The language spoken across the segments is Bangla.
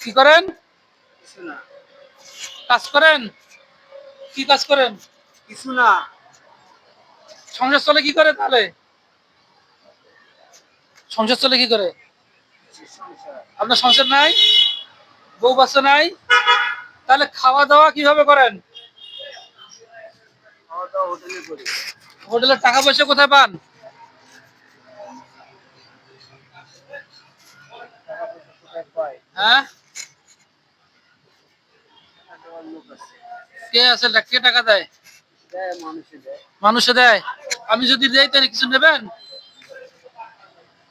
কি করেন? কিছু না। কাজ করেন? কি কাজ করেন? কিছু না। সংসার চলে কি করে তাহলে? সংসার চলে কি করে? সংসার। আপনার সংসার নাই? বউ বাচ্চা নাই? তাহলে খাওয়া দাওয়া কিভাবে করেন? খাওয়া দাওয়া হোটেলে করি। হোটেলের টাকা পয়সা কোথায় পান? টাকা পয়সা কোথায় পাই? হ্যাঁ, টাকা দেওয়ার লোক আছে। কে আছে? কে টাকা দেয়? দেয়, মানুষে দেয়। মানুষে দেয়। আমি যদি দেই তাহলে কিছু নেবেন?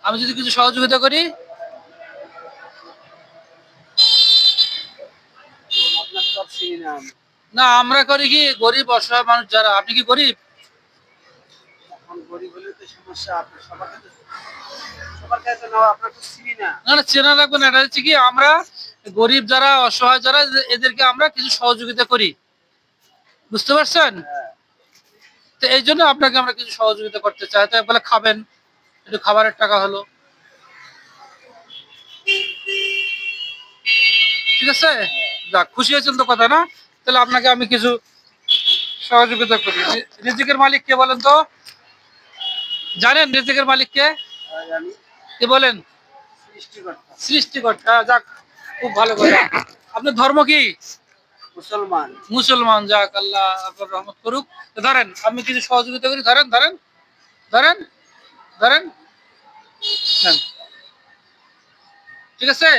আমি যদি কিছু সহযোগিতা করি? আপনার সব চিনি না আমি। না, আমরা করি কি, গরিব অসহায় মানুষ যারা। আপনি কি গরিব? এখন গরিব হলে তো সমস্যা। আপনি সবার কাছে তো নেওয়া, আপনার তো চিনি না। না না, চেনা রাখবেন। এটা হচ্ছে কি, আমরা গরিব যারা, অসহায় যারা, এদেরকে আমরা কিছু সহযোগিতা করি। বুঝতে পারছেন? হ্যাঁ। তো এই জন্য আপনাকে আমরা কিছু সহযোগিতা করতে চাই। তো বলে খাবেন, একটু খাবারের টাকা হলো। ঠিক আছে, যাক, খুশি হয়েছেন তো কথা না? তাহলে আপনাকে আমি কিছু সহযোগিতা করি। রিজিকের মালিক কে বলেন তো? জানেন রিজিকের মালিক কে? জানি। কে বলেন? সৃষ্টিকর্তা। সৃষ্টিকর্তা। যাক, খুব ভালো কথা। আপনার ধর্ম কি? মুসলমান। মুসলমান। যাক, আল্লাহ আপনার রহমত করুক। তো ধরেন, আমি কিছু সহযোগিতা করি। ধরেন ধরেন ধরেন ধরেন, নেন। ঠিক আছে,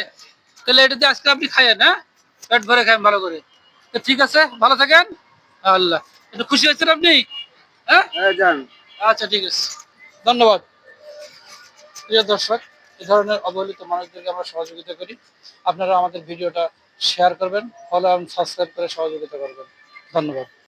তাহলে এটা দিয়ে আজকে আপনি খাইয়েন। হ্যাঁ, পেট ভরে খান ভালো করে। তো ঠিক আছে, ভালো থাকেন। আল্লাহ, একটু খুশি হয়েছেন আপনি? হ্যাঁ, হ্যাঁ, যান। আচ্ছা, ঠিক আছে, ধন্যবাদ। প্রিয় দর্শক, এই ধরনের অবহেলিত মানুষদেরকে আমরা সহযোগিতা করি। আপনারা আমাদের ভিডিওটা শেয়ার করবেন, ফলো এবং সাবস্ক্রাইব করে সহযোগিতা করবেন। ধন্যবাদ।